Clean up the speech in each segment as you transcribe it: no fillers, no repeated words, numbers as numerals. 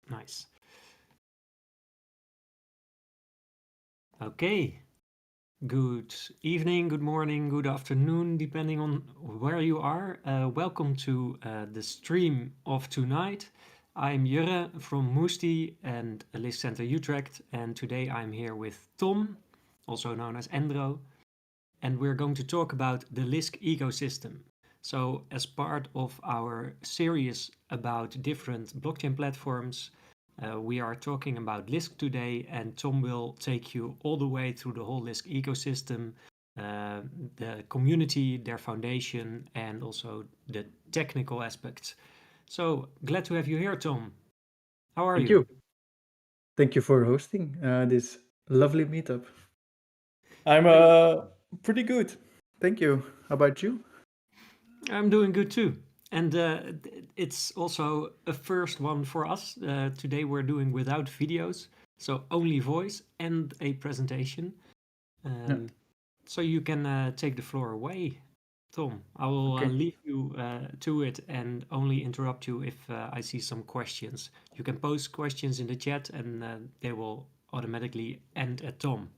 Nice. Okay. Good evening, good morning, good afternoon, depending on where you are. Welcome to the stream of tonight. I'm Jurre from Moesti and Lisk Center Utrecht, and today I'm here with Tom, also known as Endro, and we're going to talk about the Lisk ecosystem. So, as part of our series about different blockchain platforms, we are talking about Lisk today, and Tom will take you all the way through the whole Lisk ecosystem, the community, their foundation, and also the technical aspects. So glad to have you here, Tom. How are Thank you? you. Thank you for hosting this lovely meetup. I'm pretty good. Thank you. How about you? I'm doing good too. And it's also a first one for us. Today we're doing without videos, so only voice and a presentation. Yeah. So you can take the floor away, Tom. I will Okay. leave you to it and only interrupt you if I see some questions. You can post questions in the chat and they will automatically end at Tom.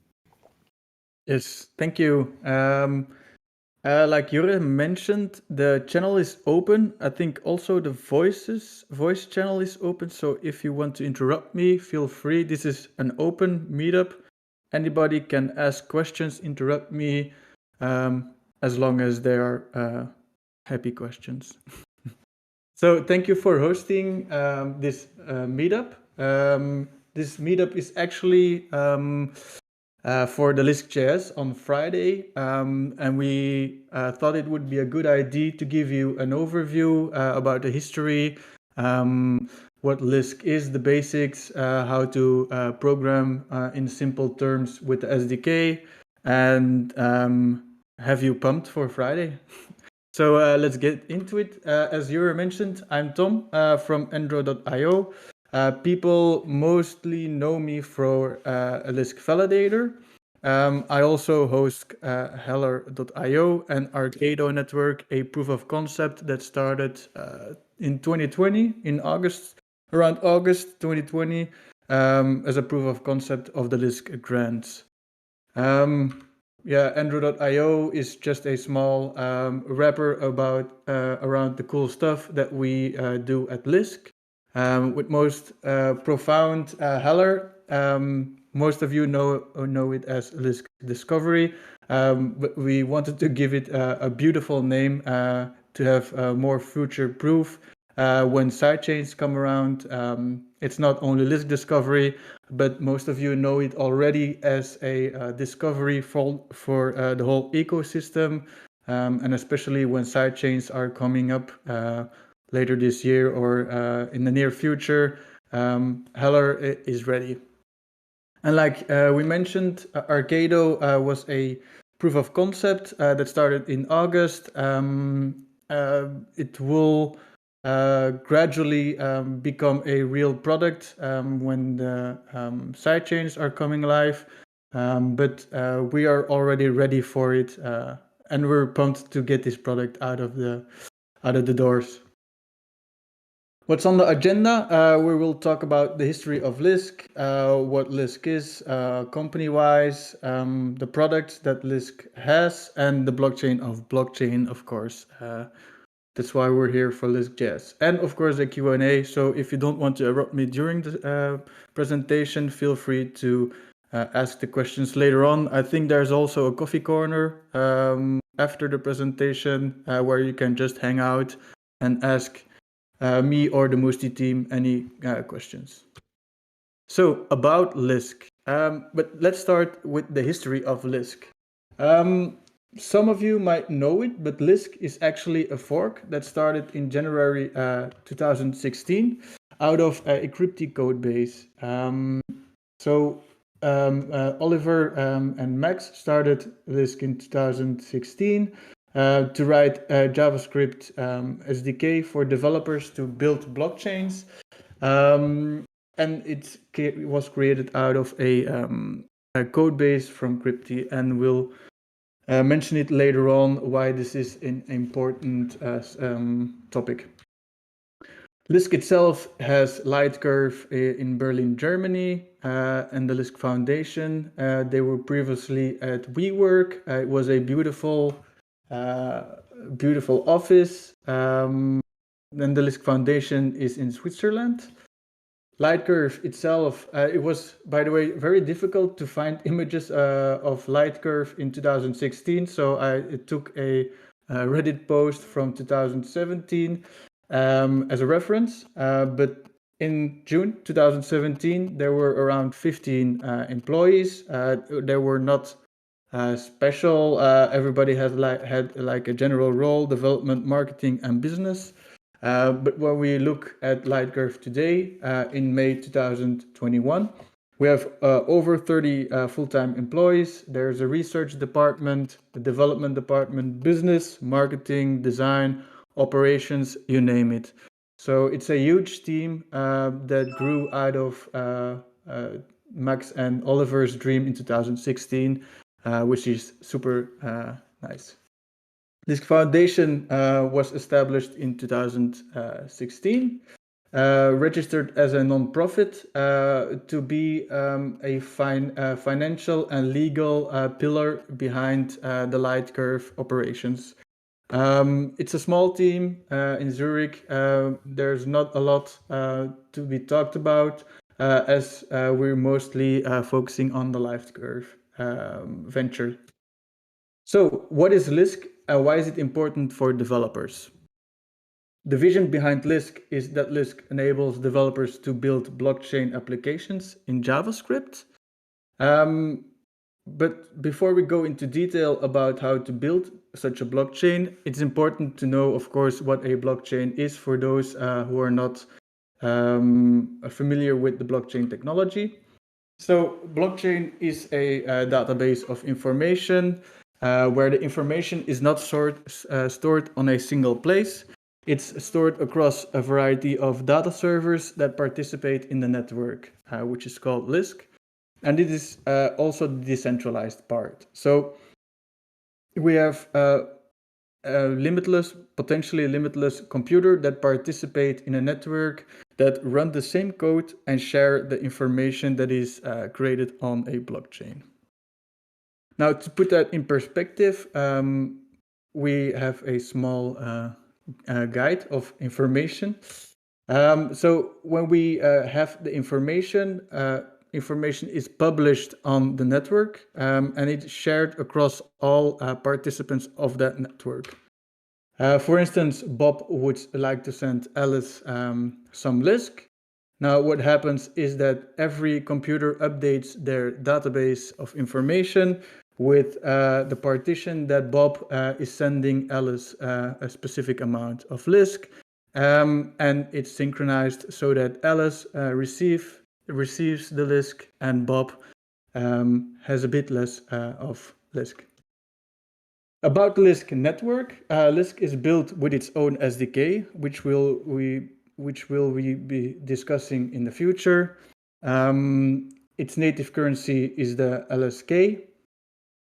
Yes. Thank you. Like Jure mentioned, the channel is open. I think also the voice channel is open. So if you want to interrupt me, feel free. This is an open meetup. Anybody can ask questions, interrupt me, as long as they are happy questions. So thank you for hosting this meetup. This meetup is actually for the Lisk.js on Friday, and we thought it would be a good idea to give you an overview about the history, what Lisk is, the basics, how to program in simple terms with the SDK, and have you pumped for Friday. So let's get into it. As Jure mentioned, I'm Tom from Endro.io. People mostly know me for a Lisk validator. I also host Heller.io and Arcado.Network, a proof of concept that started in 2020, in around August 2020, as a proof of concept of the Lisk grants. Yeah, Endro.io is just a small wrapper about around the cool stuff that we do at Lisk. With most profound Heller, most of you know it as Lisk Discovery, but we wanted to give it a beautiful name to have more future proof when sidechains come around. It's not only Lisk Discovery, but most of you know it already as a discovery for the whole ecosystem, and especially when sidechains are coming up later this year or in the near future, Heller is ready. And like we mentioned, Arcado was a proof of concept that started in August. It will gradually become a real product when the sidechains are coming live. But we are already ready for it, and we're pumped to get this product out of the doors. What's on the agenda? We will talk about the history of Lisk, what Lisk is company-wise, the products that Lisk has, and the blockchain of blockchain, of course. That's why we're here for Lisk.js. And of course, a Q&A. So if you don't want to interrupt me during the presentation, feel free to ask the questions later on. I think there's also a coffee corner after the presentation where you can just hang out and ask me or the Moesti team any questions. So about Lisk, but let's start with the history of Lisk. Some of you might know it, but Lisk is actually a fork that started in January 2016 out of a Crypti code base. Oliver and Max started Lisk in 2016 to write JavaScript SDK for developers to build blockchains. And it was created out of a code base from Crypti, and we'll mention it later on why this is an important topic. Lisk itself has Lightcurve in Berlin, Germany, and the Lisk Foundation. They were previously at WeWork. It was a beautiful office. Then the Lisk Foundation is in Switzerland. Lightcurve itself, it was, by the way, very difficult to find images of Lightcurve in 2016. So I took a Reddit post from 2017 as a reference. But in June 2017, there were around 15 employees. There were not special. Everybody had like a general role: development, marketing, and business. But when we look at Lightcurve today, in May 2021, we have over 30 full-time employees. There's a research department, a development department, business, marketing, design, operations, you name it. So it's a huge team that grew out of Max and Oliver's dream in 2016, which is super nice. Lisk Foundation was established in 2016, registered as a non-profit to be a financial and legal pillar behind the Lightcurve operations. It's a small team in Zurich. There's not a lot to be talked about as we're mostly focusing on the Lightcurve venture. So what is Lisk and why is it important for developers? The vision behind Lisk is that Lisk enables developers to build blockchain applications in JavaScript. But before we go into detail about how to build such a blockchain, it's important to know, of course, what a blockchain is for those who are not familiar with the blockchain technology. So blockchain is a database of information where the information is not stored on a single place. It's stored across a variety of data servers that participate in the network, which is called Lisk. And it is also the decentralized part. So we have a potentially limitless computer that participate in a network that run the same code and share the information that is created on a blockchain. Now, to put that in perspective, we have a small guide of information. So when we have the information, information is published on the network and it's shared across all participants of that network. For instance, Bob would like to send Alice some Lisk. Now what happens is that every computer updates their database of information with the partition that Bob is sending Alice a specific amount of Lisk. And it's synchronized so that Alice receives the Lisk and Bob has a bit less of Lisk. About Lisk network, Lisk is built with its own SDK, which will we be discussing in the future. Its native currency is the LSK,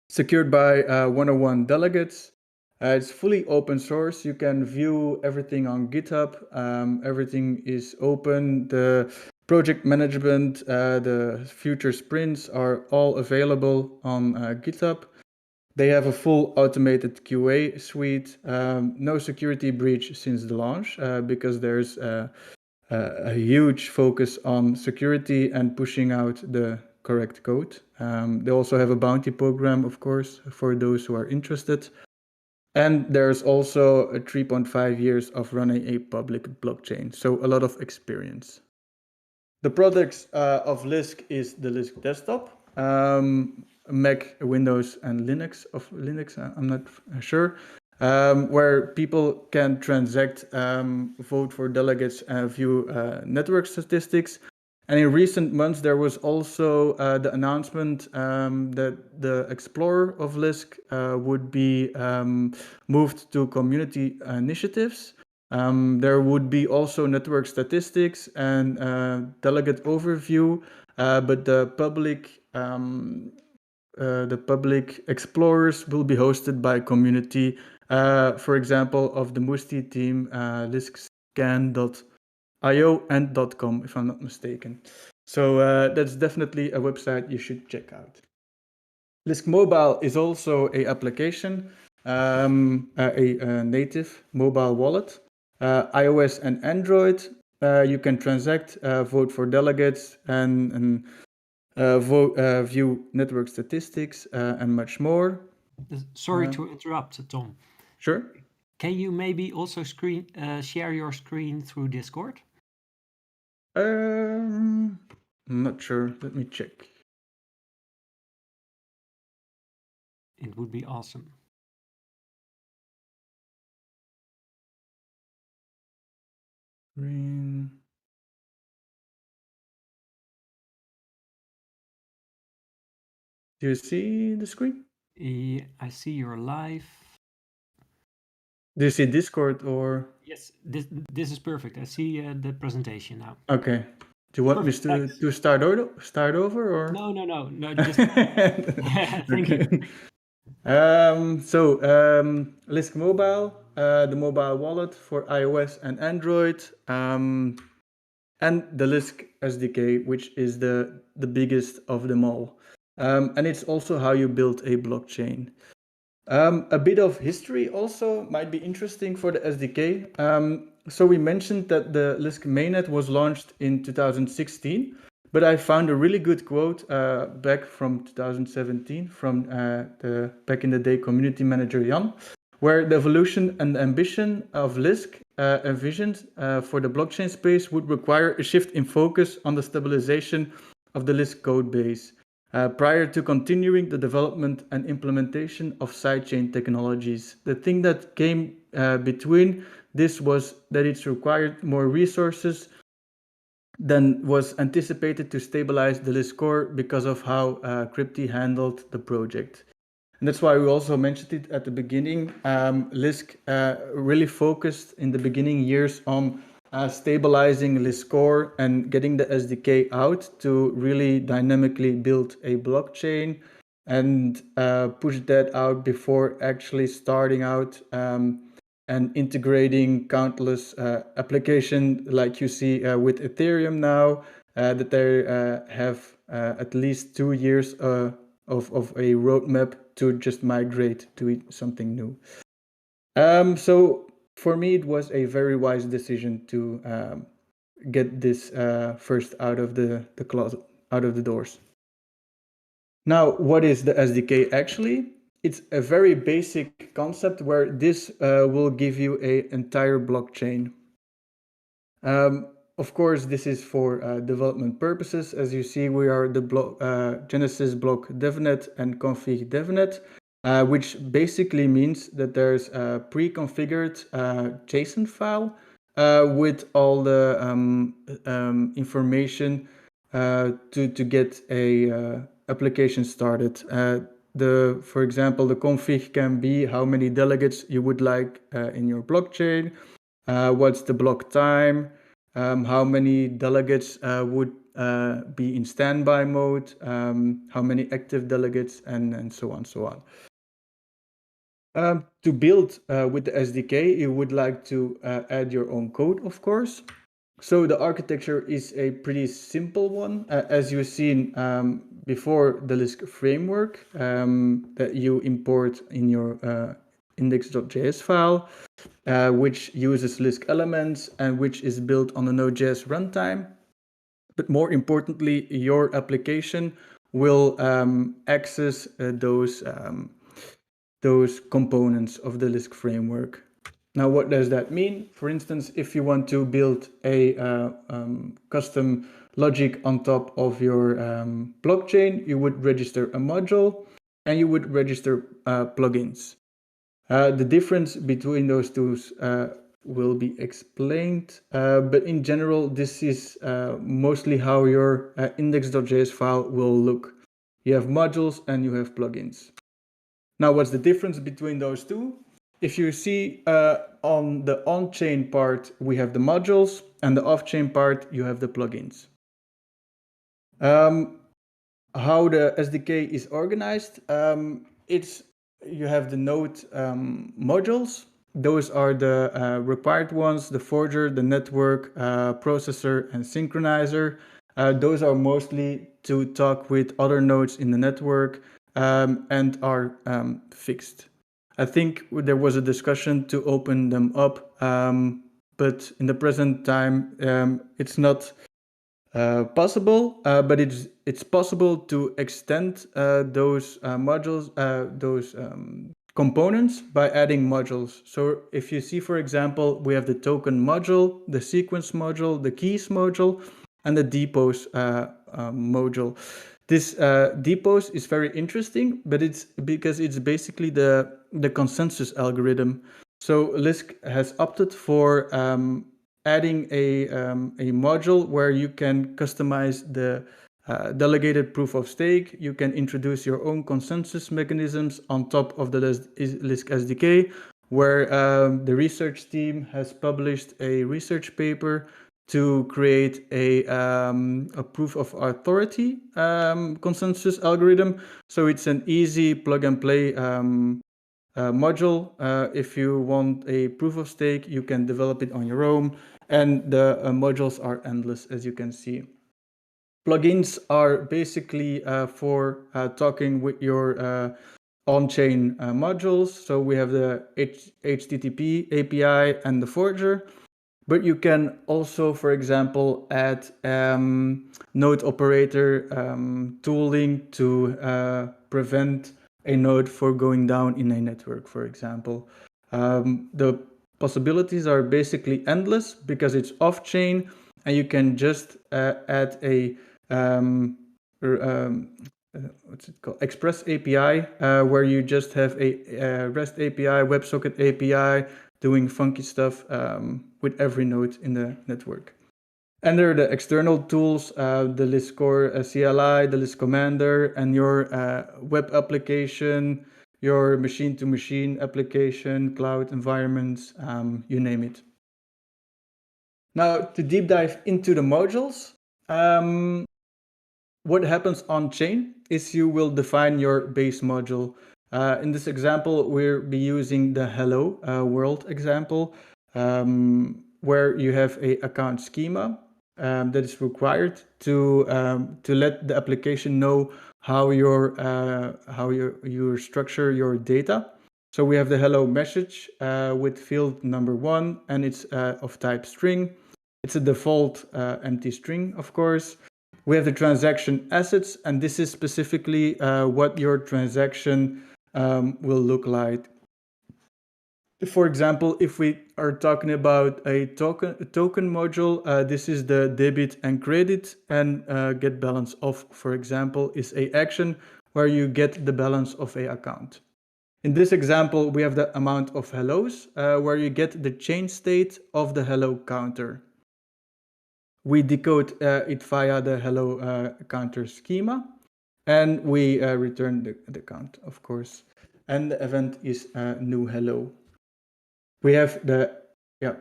secured by 101 delegates. It's fully open source. You can view everything on GitHub. Everything is open. The project management, the future sprints are all available on GitHub. They have a full automated QA suite. No security breach since the launch because there's a huge focus on security and pushing out the correct code. They also have a bounty program, of course, for those who are interested. And there's also a 3.5 years of running a public blockchain, so a lot of experience. The products of Lisk is the Lisk desktop, Mac, Windows, and Linux. I'm not sure, where people can transact, vote for delegates, and view network statistics. And in recent months, there was also the announcement that the Explorer of Lisk would be moved to community initiatives. There would be also network statistics and delegate overview, but the public explorers will be hosted by community, for example, of the Musti team, Lisk io and .com, if I'm not mistaken. So that's definitely a website you should check out. Lisk Mobile is also a application, a native mobile wallet, iOS and Android. You can transact, vote for delegates, and view network statistics, and much more. Sorry to interrupt, Tom. Sure. Can you maybe also share your screen through Discord? I'm not sure. Let me check. It would be awesome. Screen. Do you see the screen? Yeah, I see you're live. Do you see Discord or? Yes, this is perfect. I see the presentation now. Okay. Do you want Perfect, me thanks. to start over or? No, just thank you. Okay. Lisk Mobile, the mobile wallet for iOS and Android, and the Lisk SDK, which is the biggest of them all. And it's also how you build a blockchain. A bit of history also might be interesting for the SDK. So we mentioned that the Lisk mainnet was launched in 2016, but I found a really good quote back from 2017 from the back in the day community manager Jan, where the evolution and ambition of Lisk envisioned for the blockchain space would require a shift in focus on the stabilization of the Lisk code base. Prior to continuing the development and implementation of sidechain technologies. The thing that came between this was that it's required more resources than was anticipated to stabilize the Lisk core because of how Crypti handled the project. And that's why we also mentioned it at the beginning. Lisk really focused in the beginning years on stabilizing Lisk core and getting the SDK out to really dynamically build a blockchain and push that out before actually starting out and integrating countless applications like you see with Ethereum now, that they have at least 2 years of a roadmap to just migrate to something new. So for me, it was a very wise decision to get this first out of the closet, out of the doors. Now, what is the SDK actually? It's a very basic concept where this will give you an entire blockchain. Of course, this is for development purposes. As you see, we are the Genesis block devnet and config devnet, which basically means that there's a pre-configured JSON file with all the information to get a application started. For example, the config can be how many delegates you would like in your blockchain, what's the block time, how many delegates would be in standby mode, how many active delegates, and so on, so on. To build with the SDK, you would like to add your own code, of course. So the architecture is a pretty simple one, as you've seen before the Lisk framework that you import in your index.js file, which uses Lisk elements and which is built on the Node.js runtime. But more importantly, your application will access those components of the Lisk framework. Now, what does that mean? For instance, if you want to build a custom logic on top of your blockchain, you would register a module and you would register plugins. The difference between those two will be explained, but in general, this is mostly how your index.js file will look. You have modules and you have plugins. Now, what's the difference between those two? If you see on the on-chain part, we have the modules, and the off-chain part, you have the plugins. How the SDK is organized, you have the node modules, those are the required ones: the forger, the network, processor, and synchronizer. Those are mostly to talk with other nodes in the network and are fixed. I think there was a discussion to open them up, but in the present time, it's not possible, but it's possible to extend those modules, those components by adding modules. So if you see, for example, we have the token module, the sequence module, the keys module, and the depots module. This depots is very interesting, but it's because it's basically the consensus algorithm. So Lisk has opted for adding a module where you can customize the delegated proof of stake. You can introduce your own consensus mechanisms on top of the Lisk SDK, where the research team has published a research paper to create a proof of authority consensus algorithm. So it's an easy plug and play module. If you want a proof of stake, you can develop it on your own, and the modules are endless, as you can see. Plugins are basically for talking with your on-chain modules. So we have the HTTP API and the forger, but you can also, for example, add node operator tooling to prevent a node for going down in a network, for example. The possibilities are basically endless because it's off-chain, and you can just add a what's it called? Express API, where you just have a REST API, WebSocket API, doing funky stuff with every node in the network. And there are the external tools, the Lisk Core CLI, the Lisk Commander, and your web application, your machine-to-machine application, cloud environments, you name it. Now, to deep dive into the modules, what happens on chain is you will define your base module. In this example, we'll be using the hello world example, where you have a account schema that is required to let the application know how you structure your data. So we have the hello message with field number 1, and it's of type string. It's a default empty string, of course. We have the transaction assets, and this is specifically what your transaction will look like. For example, if we are talking about a token module, this is the debit and credit, and get balance of, for example, is a action where you get the balance of a account. In this example, we have the amount of hellos, where you get the chain state of the hello counter. We decode it via the hello counter schema, and we return the count, of course. And the event is new hello. We have the, yeah.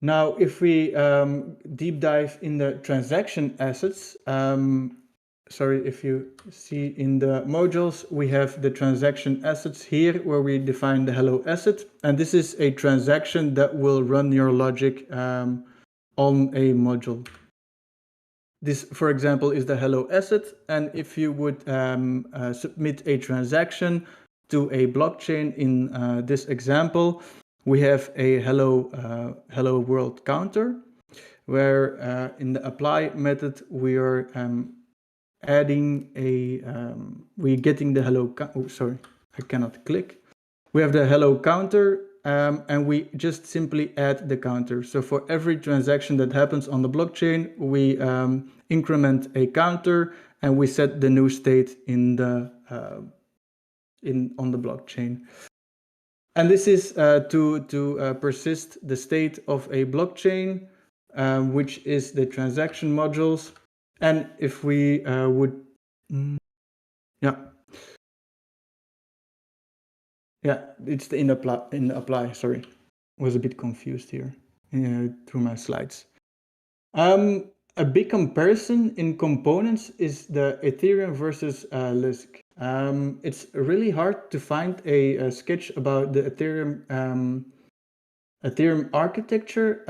Now, if we deep dive in the transaction assets, sorry, if you see in the modules, we have the transaction assets here where we define the hello asset. And this is a transaction that will run your logic on a module. This, for example, is the hello asset. And if you would submit a transaction to a blockchain in this example, we have a hello world counter, where in the apply method we are adding a we're getting the hello. Oh, sorry, I cannot click. We have the hello counter, and we just simply add the counter. So for every transaction that happens on the blockchain, we increment a counter, and we set the new state in the on the blockchain. And this is to persist the state of a blockchain, which is the transaction modules. And if we would, it's the in apply. Sorry, was a bit confused here through my slides. A big comparison in components is the Ethereum versus Lisk. It's really hard to find a sketch about the Ethereum architecture,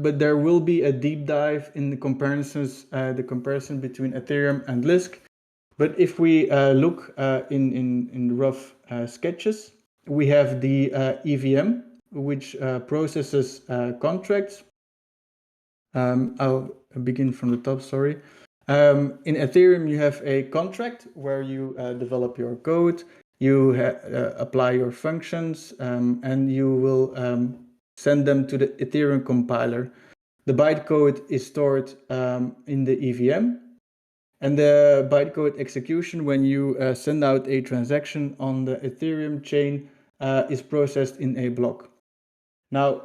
but there will be a deep dive in the comparison between Ethereum and Lisk. But if we look in rough sketches, we have the EVM, which processes contracts. I'll begin from the top, sorry. In Ethereum, you have a contract where you develop your code, you apply your functions, and you will send them to the Ethereum compiler. The bytecode is stored in the EVM, and the bytecode execution, when you send out a transaction on the Ethereum chain, is processed in a block. Now,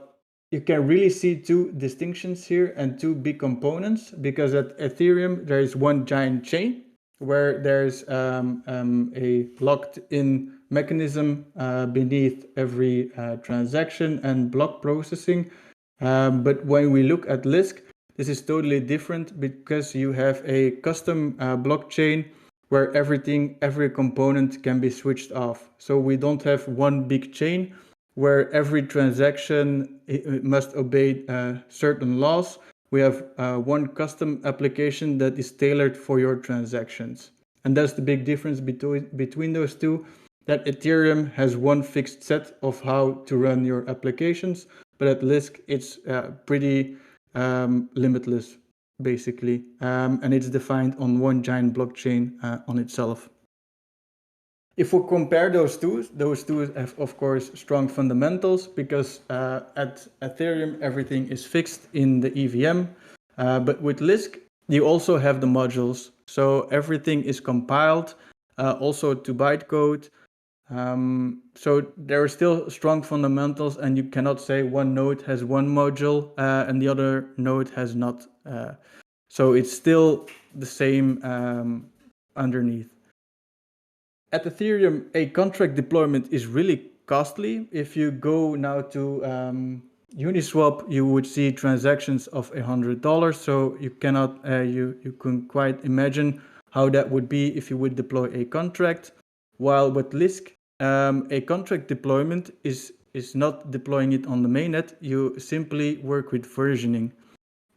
you can really see two distinctions here and two big components, because at Ethereum, there is one giant chain where there's a locked-in mechanism beneath every transaction and block processing. But when we look at Lisk, this is totally different, because you have a custom blockchain where every component can be switched off. So we don't have one big chain where every transaction must obey certain laws. We have one custom application that is tailored for your transactions. And that's the big difference between those two, that Ethereum has one fixed set of how to run your applications, but at Lisk, it's pretty limitless, basically. And it's defined on one giant blockchain on itself. If we compare those two have, of course, strong fundamentals, because at Ethereum, everything is fixed in the EVM. But with Lisk, you also have the modules. So everything is compiled also to bytecode. So there are still strong fundamentals, and you cannot say one node has one module and the other node has not. So it's still the same underneath. At Ethereum, a contract deployment is really costly. If you go now to Uniswap, you would see transactions of $100. So you cannot, you can quite imagine how that would be if you would deploy a contract. While with Lisk, a contract deployment is not deploying it on the mainnet. You simply work with versioning.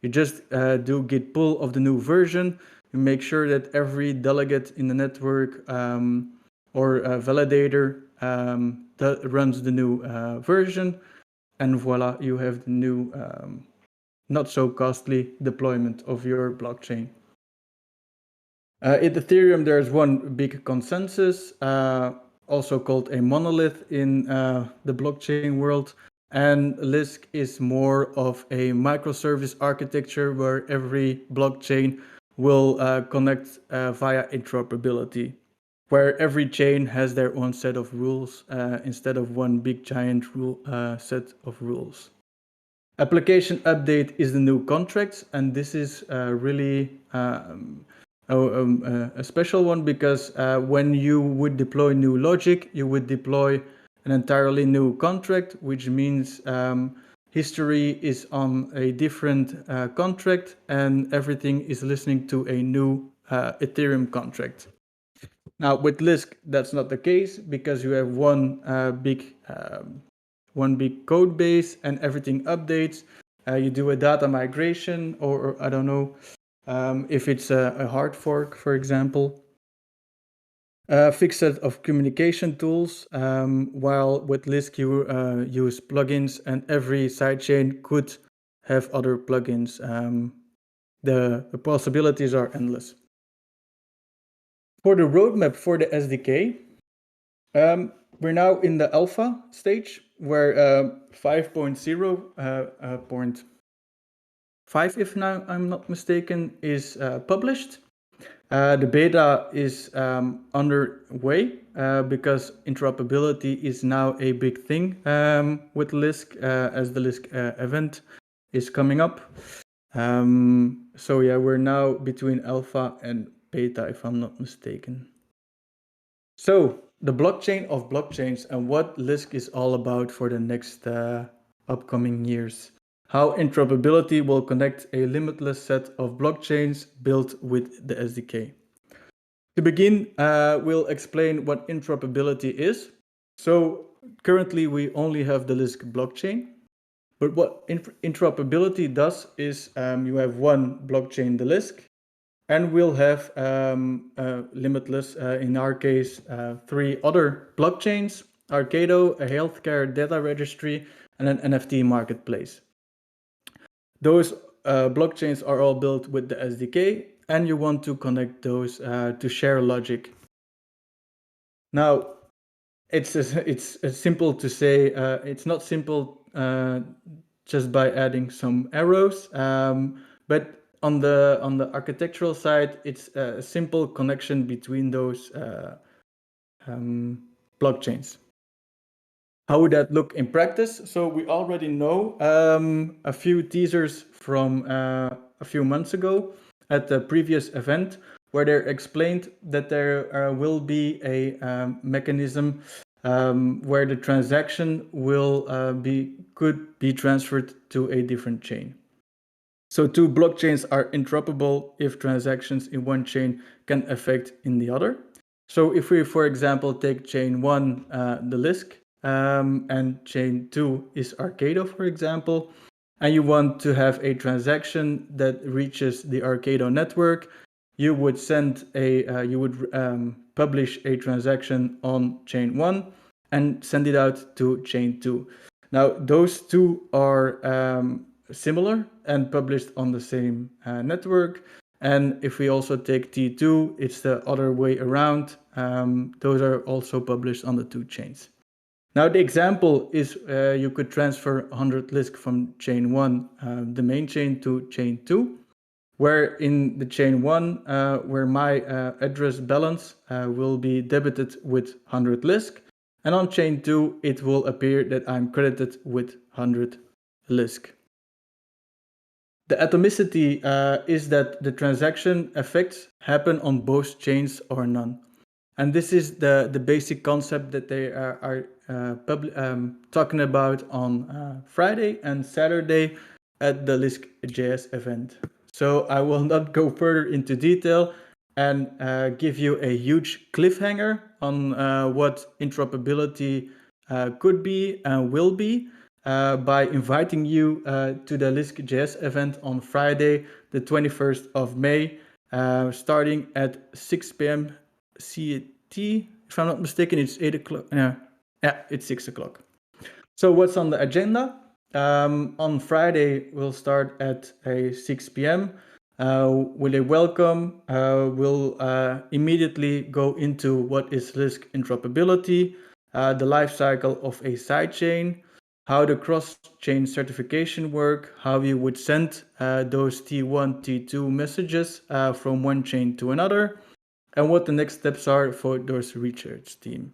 You just do git pull of the new version. You make sure that every delegate in the network or validator that runs the new version, and voila, you have the new not so costly deployment of your blockchain. In Ethereum, there's one big consensus, also called a monolith in the blockchain world. And Lisk is more of a microservice architecture where every blockchain will connect via interoperability, where every chain has their own set of rules instead of one big giant set of rules. Application update is the new contracts, and this is really a special one, because when you would deploy new logic, you would deploy an entirely new contract, which means history is on a different contract and everything is listening to a new Ethereum contract. Now with Lisk, that's not the case, because you have one big code base and everything updates. You do a data migration, or I don't know if it's a hard fork, for example. Fixed set of communication tools, while with Lisk you use plugins, and every sidechain could have other plugins. The possibilities are endless. For the roadmap for the SDK, we're now in the alpha stage, where 5.0.5, if now I'm not mistaken, is published. The beta is underway because interoperability is now a big thing with Lisk, as the Lisk event is coming up. So yeah, we're now between alpha and beta, if I'm not mistaken. So the blockchain of blockchains, and what Lisk is all about for the next upcoming years. How interoperability will connect a limitless set of blockchains built with the SDK. To begin, we'll explain what interoperability is. So currently we only have the Lisk blockchain, but what interoperability does is you have one blockchain, the Lisk, and we'll have limitless, in our case, 3 other blockchains: Arcado, a healthcare data registry, and an NFT marketplace. Those blockchains are all built with the SDK, and you want to connect those to share logic. Now, it's simple to say. It's not simple just by adding some arrows, but on the architectural side, it's a simple connection between those blockchains. How would that look in practice? So we already know a few teasers from a few months ago at the previous event, where they explained that there will be a mechanism where the transaction will could be transferred to a different chain. So 2 blockchains are interoperable if transactions in one chain can affect in the other. So if we, for example, take chain 1, the Lisk, and chain 2 is Arcado, for example, and you want to have a transaction that reaches the Arcado.Network, you would publish a transaction on chain 1 and send it out to chain 2. Now, those 2 are similar and published on the same network. And if we also take T2, it's the other way around. Those are also published on the 2 chains. Now, the example is you could transfer 100 Lisk from chain 1, the main chain, to chain 2, where in the chain 1, where my address balance will be debited with 100 Lisk, and on chain 2, it will appear that I'm credited with 100 Lisk. The atomicity is that the transaction effects happen on both chains or none. And this is the basic concept that they are talking about on Friday and Saturday at the Lisk.js event. So I will not go further into detail and give you a huge cliffhanger on what interoperability could be and will be by inviting you to the Lisk.js event on Friday, the 21st of May, starting at 6 p.m. CET. If I'm not mistaken, it's 8 o'clock. Yeah, it's 6 o'clock. So what's on the agenda? On Friday, we'll start at 6 p.m. With a welcome, we'll immediately go into what is Lisk interoperability, the life cycle of a sidechain, how the cross-chain certification work, how you would send those T1, T2 messages from one chain to another, and what the next steps are for those research team.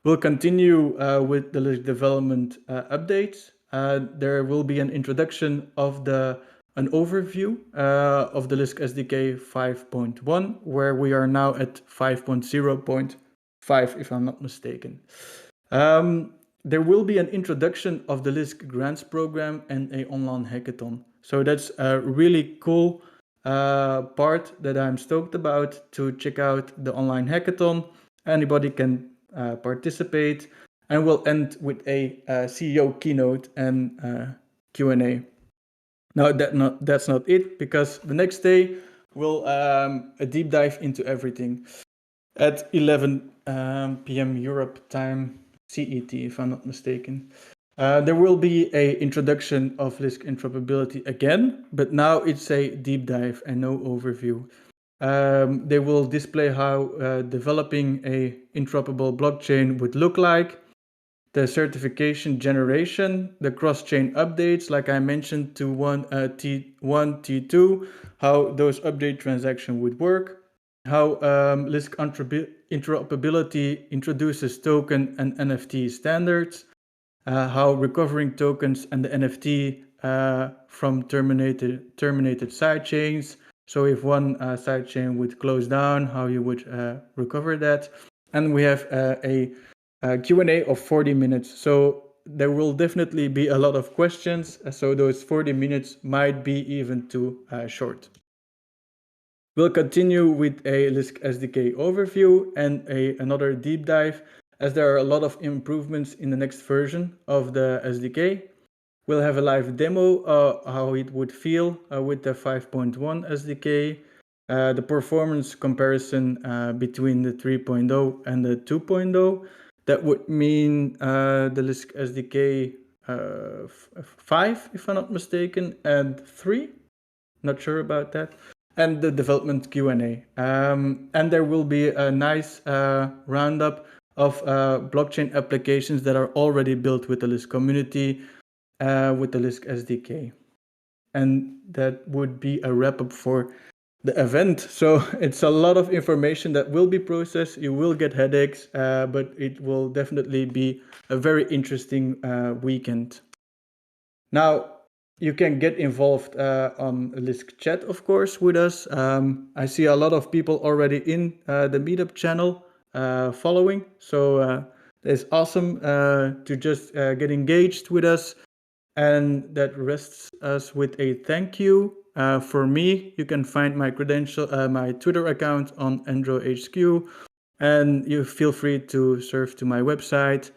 We'll continue with the Lisk development updates. There will be an introduction of an overview of the Lisk SDK 5.1, where we are now at 5.0.5, if I'm not mistaken. There will be an introduction of the Lisk grants program and an online hackathon. So that's a really cool part that I'm stoked about, to check out the online hackathon. Anybody can participate, and we'll end with a CEO keynote and Q&A. Now that's not it, because the next day we'll a deep dive into everything at 11 p.m. Europe time, CET, if I'm not mistaken. There will be an introduction of Lisk interoperability again, but now it's a deep dive and no overview. They will display how developing a interoperable blockchain would look like, the certification generation, the cross-chain updates, like I mentioned, to T1, T2, how those update transactions would work, how Lisk interoperability introduces token and NFT standards, how recovering tokens and the NFT from terminated sidechains. So if one sidechain would close down, how you would recover that. And we have a Q&A of 40 minutes. So there will definitely be a lot of questions. So those 40 minutes might be even too short. We'll continue with a Lisk SDK overview and another deep dive, as there are a lot of improvements in the next version of the SDK. We'll have a live demo how it would feel with the 5.1 SDK, the performance comparison between the 3.0 and the 2.0. That would mean the Lisk SDK 5, if I'm not mistaken, and 3. Not sure about that. And the development Q&A. And there will be a nice roundup of blockchain applications that are already built with the Lisk community, with the Lisk SDK. And that would be a wrap up for the event. So it's a lot of information that will be processed. You will get headaches, but it will definitely be a very interesting weekend. Now, you can get involved on Lisk.chat, of course, with us. I see a lot of people already in the meetup channel following. So it's awesome to just get engaged with us. And that rests us with a thank you. For me, you can find my my Twitter account on Endro HQ, and you feel free to surf to my website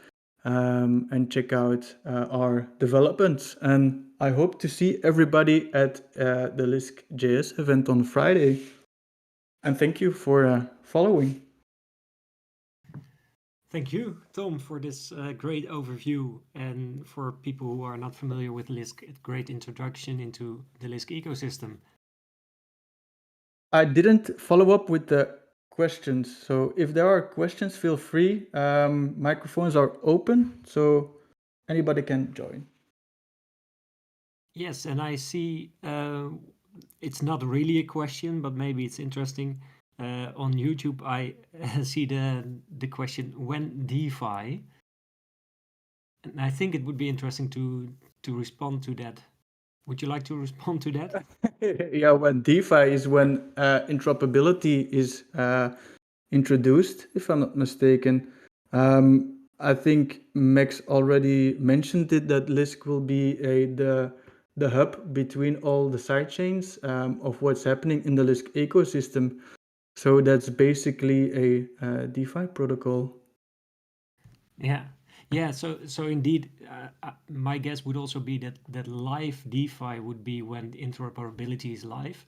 and check out our developments. And I hope to see everybody at the Lisk.js event on Friday. And thank you for following. Thank you, Tom, for this great overview, and for people who are not familiar with Lisk, a great introduction into the Lisk ecosystem. I didn't follow up with the questions, so if there are questions, feel free. Microphones are open, so anybody can join. Yes, and I see it's not really a question, but maybe it's interesting. On YouTube, I see the question, when DeFi? And I think it would be interesting to respond to that. Would you like to respond to that? Yeah, when DeFi is when interoperability is introduced, if I'm not mistaken. I think Max already mentioned it, that Lisk will be the hub between all the sidechains of what's happening in the Lisk ecosystem. So that's basically a DeFi protocol. Yeah, yeah. So indeed, my guess would also be that live DeFi would be when interoperability is live.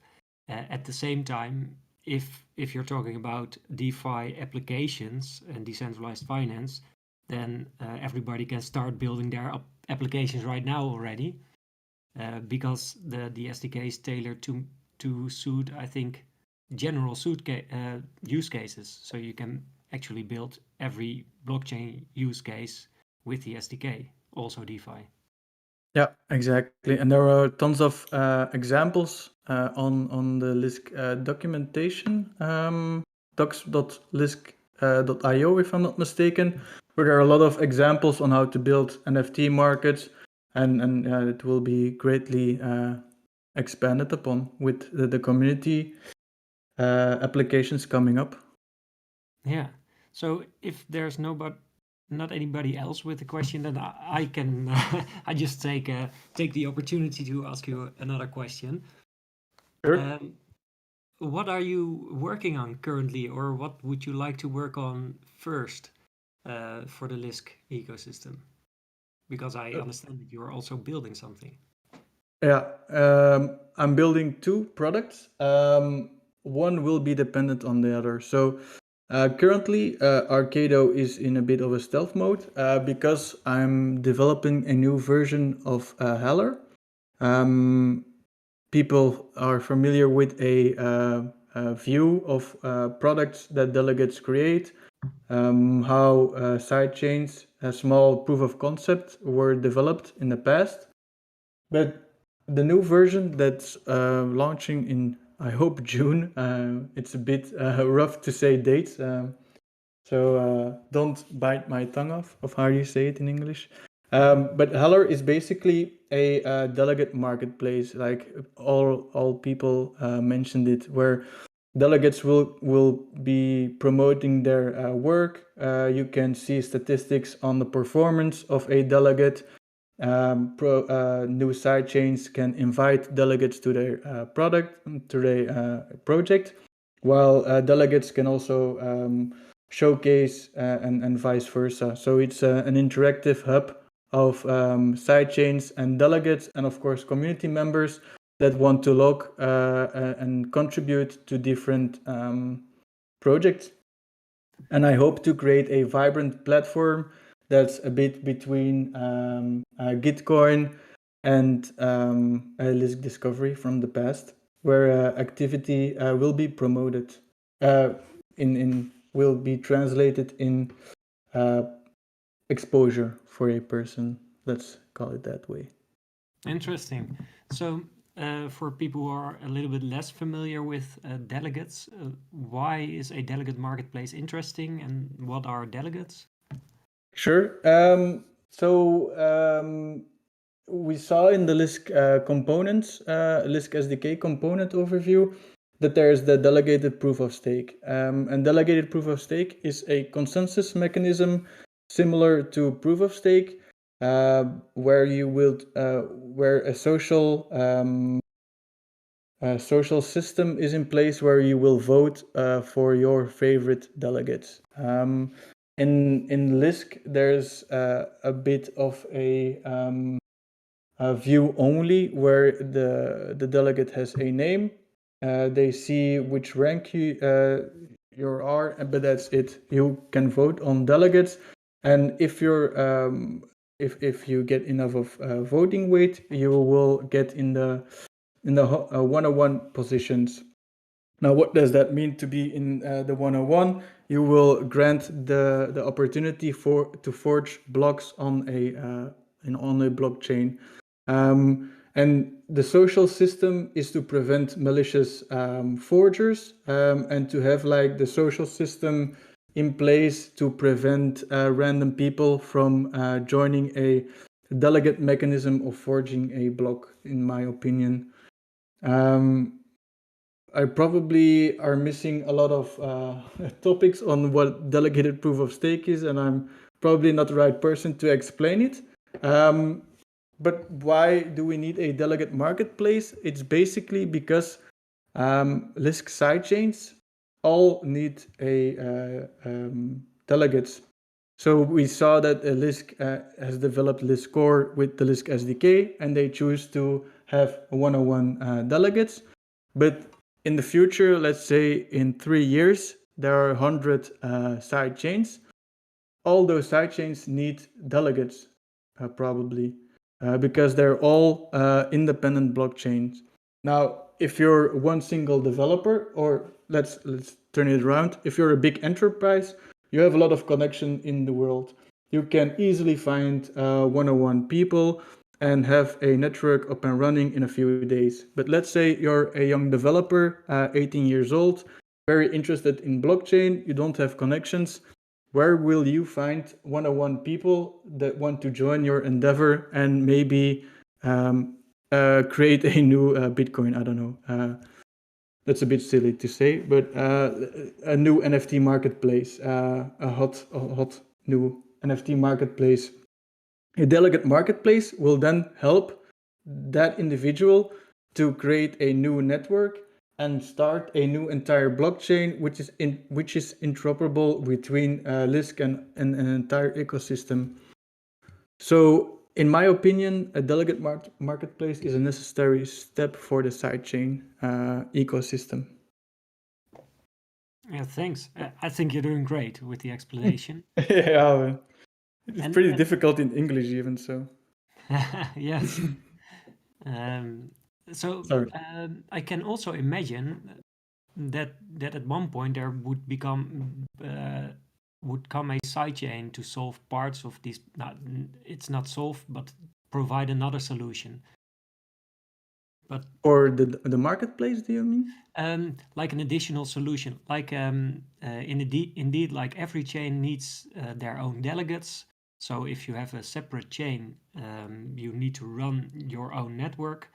At the same time, if you're talking about DeFi applications and decentralized finance, then everybody can start building their applications right now already, because the SDK is tailored to suit, I think, general use cases. So you can actually build every blockchain use case with the SDK, also DeFi. Yeah, exactly. And there are tons of examples on the Lisk documentation, docs.lisk.io, if I'm not mistaken, where there are a lot of examples on how to build NFT markets, and it will be greatly expanded upon with the community applications coming up. Yeah. So if there's not anybody else with a question, then I can I just take the opportunity to ask you another question. Sure. What are you working on currently, or what would you like to work on first for the Lisk ecosystem? Because I understand that you're also building something. Yeah, I'm building two products. One will be dependent on the other. So currently, Arcado is in a bit of a stealth mode because I'm developing a new version of Heller. People are familiar with a view of products that delegates create, how sidechains, a small proof of concept, were developed in the past. But the new version that's launching in, I hope, June. It's a bit rough to say dates, so don't bite my tongue off of how you say it in English. But Heller is basically a delegate marketplace, like all people mentioned it, where delegates will be promoting their work. You can see statistics on the performance of a delegate. New side chains can invite delegates to their to their project, while delegates can also showcase and vice versa. So it's an interactive hub of side chains and delegates, and of course community members that want to log and contribute to different projects. And I hope to create a vibrant platform that's a bit between Gitcoin and a Lisk discovery from the past, where activity will be promoted, will be translated in exposure for a person. Let's call it that way. Interesting. So, for people who are a little bit less familiar with delegates, why is a delegate marketplace interesting, and what are delegates? Sure. We saw in the Lisk components, Lisk SDK component overview, that there's the delegated proof of stake. And delegated proof of stake is a consensus mechanism similar to proof of stake, where you will where a social system is in place where you will vote for your favorite delegates. In Lisk, there's a bit of a view only where the delegate has a name. They see which rank you are, but that's it. You can vote on delegates, and if you get enough of voting weight, you will get in the one-on-one positions. Now, what does that mean to be in the one-on-one? You will grant the opportunity to forge blocks on a blockchain. And the social system is to prevent malicious forgers and to have like the social system in place to prevent random people from joining a delegate mechanism of forging a block, in my opinion. I probably are missing a lot of topics on what delegated proof of stake is, and I'm probably not the right person to explain it. But why do we need a delegate marketplace? It's basically because Lisk sidechains all need a delegates. So we saw that Lisk has developed Lisk Core with the Lisk SDK, and they choose to have one-on-one delegates. But in the future, let's say in 3 years, there are 100 side chains. All those side chains need delegates, probably, because they're all independent blockchains. Now, if you're one single developer, or let's turn it around, if you're a big enterprise, you have a lot of connection in the world. You can easily find one-on-one people and have a network up and running in a few days. But let's say you're a young developer, 18 years old, very interested in blockchain, you don't have connections. Where will you find one-on-one people that want to join your endeavor and maybe create a new Bitcoin? I don't know. That's a bit silly to say, but a new NFT marketplace, a hot new NFT marketplace. A delegate marketplace will then help that individual to create a new network and start a new entire blockchain, which is interoperable between Lisk and an entire ecosystem. So, in my opinion, a delegate marketplace is a necessary step for the sidechain ecosystem. Yeah, thanks. I think you're doing great with the explanation. Yeah, it's And pretty difficult in English even so. yes. So Sorry. I can also imagine that at one point there would come a sidechain to solve parts of this. Not, it's not solve, but provide another solution. But Or the marketplace, do you mean? like an additional solution, like indeed, like every chain needs their own delegates. So if you have a separate chain, you need to run your own network.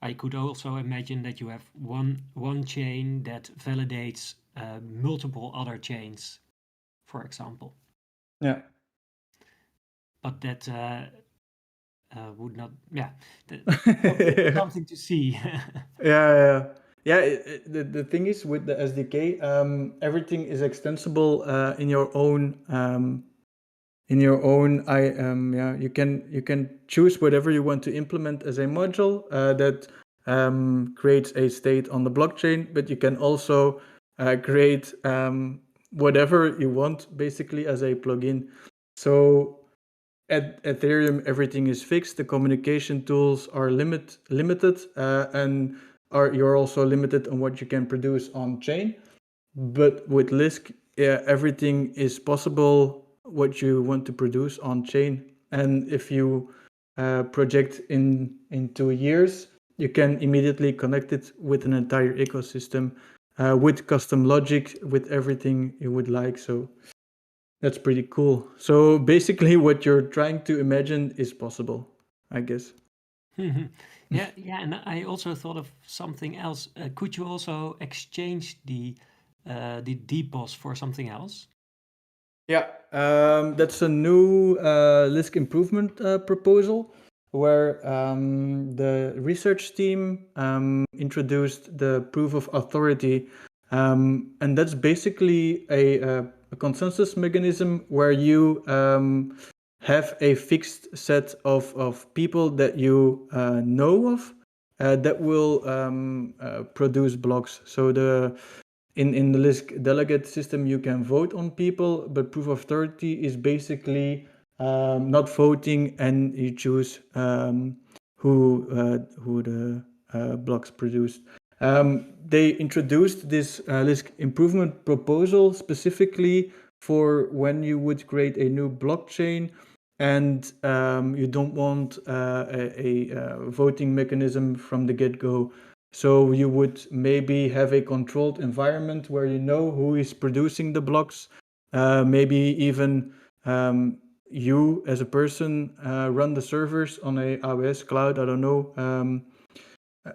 I could also imagine that you have one chain that validates multiple other chains, for example. Yeah. But that would not. Yeah, Yeah. something to see. Yeah. The thing is with the SDK, everything is extensible in your own yeah, you can choose whatever you want to implement as a module that creates a state on the blockchain, but you can also create whatever you want basically as a plugin. So at Ethereum, everything is fixed. The communication tools are limited, and you're also limited on what you can produce on chain. But with Lisk, yeah, everything is possible what you want to produce on chain. And if you project in 2 years, you can immediately connect it with an entire ecosystem with custom logic, with everything you would like. So that's pretty cool. So basically, what you're trying to imagine is possible, I guess. Yeah, yeah, and I also thought of something else. Could you also exchange the depots for something else? Yeah, that's a new Lisk improvement proposal where the research team introduced the proof of authority. And that's basically a consensus mechanism where you have a fixed set of people that you know of that will produce blocks. So in the Lisk delegate system, you can vote on people, but proof of authority is basically not voting, and you choose who the blocks produced. They introduced this Lisk improvement proposal specifically for when you would create a new blockchain and you don't want a voting mechanism from the get-go. So you would maybe have a controlled environment where you know who is producing the blocks. Maybe even you as a person run the servers on a AWS cloud, I don't know,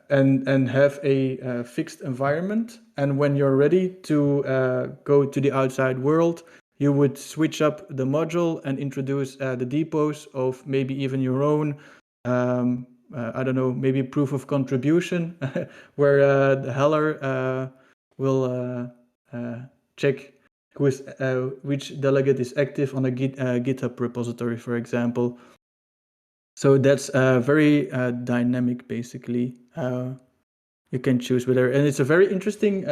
and have a fixed environment. And when you're ready to go to the outside world, you would switch up the module and introduce the depots of maybe even your own I don't know, maybe proof of contribution, where the heller will check which delegate is active on a GitHub repository, for example. So that's very dynamic, basically. You can choose whether, and it's a very interesting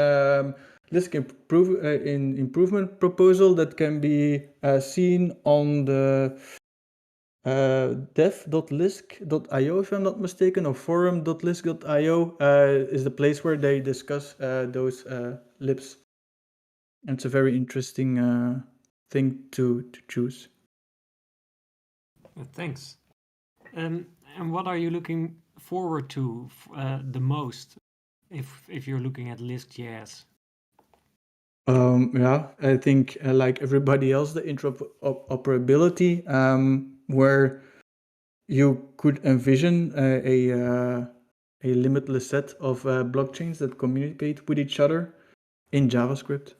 Lisk improvement proposal that can be seen on the dev.lisk.io, if I'm not mistaken, or forum.lisk.io is the place where they discuss those libs. And it's a very interesting thing to choose. Thanks. And what are you looking forward to the most if you're looking at Lisk.js? Yeah, I think like everybody else, the interoperability, where you could envision a limitless set of blockchains that communicate with each other in JavaScript.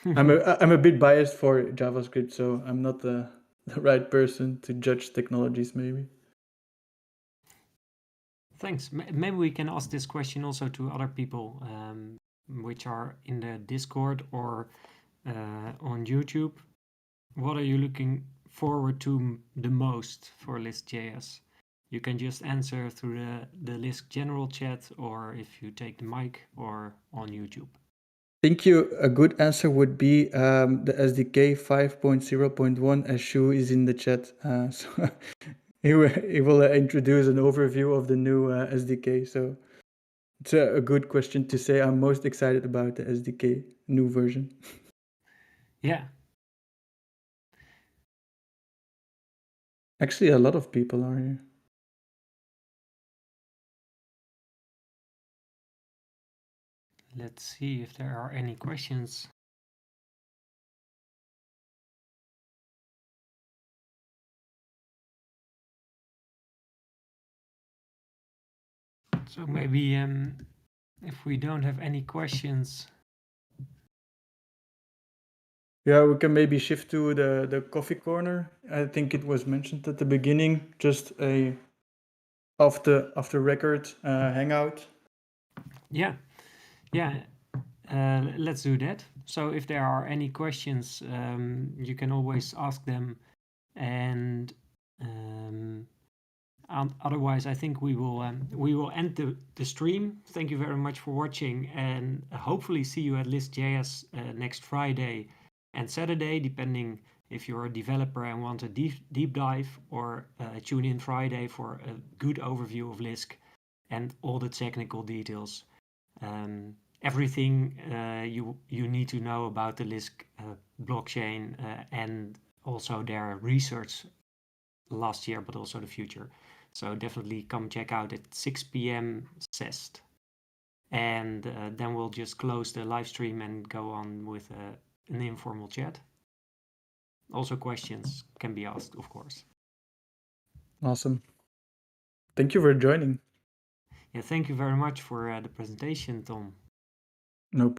I'm a bit biased for JavaScript, so I'm not the right person to judge technologies, maybe. Thanks. Maybe we can ask this question also to other people which are in the Discord or on YouTube. What are you looking forward to the most for Lisk.js? You can just answer through the Lisk general chat, or if you take the mic, or on YouTube. Think you a good answer would be the SDK 5.0.1, as Shu is in the chat. So he will introduce an overview of the new SDK. So it's a good question to say. I'm most excited about the SDK new version. Yeah. Actually, a lot of people are here. Let's see if there are any questions. So maybe if we don't have any questions, Yeah, we can maybe shift to the coffee corner. I think it was mentioned at the beginning, just a off the record hangout. Yeah, yeah. Let's do that. So if there are any questions, you can always ask them, and otherwise, I think we will end the stream. Thank you very much for watching, and hopefully see you at Lisk.js next Friday and Saturday, depending if you're a developer and want a deep dive, or tune in Friday for a good overview of Lisk and all the technical details. Everything you need to know about the Lisk blockchain, and also their research last year, but also the future. So definitely come check out at 6 p.m. CEST. And then we'll just close the live stream and go on with an informal chat. Also, questions can be asked, of course. Awesome. Thank you for joining. Yeah, thank you very much for the presentation, Tom. No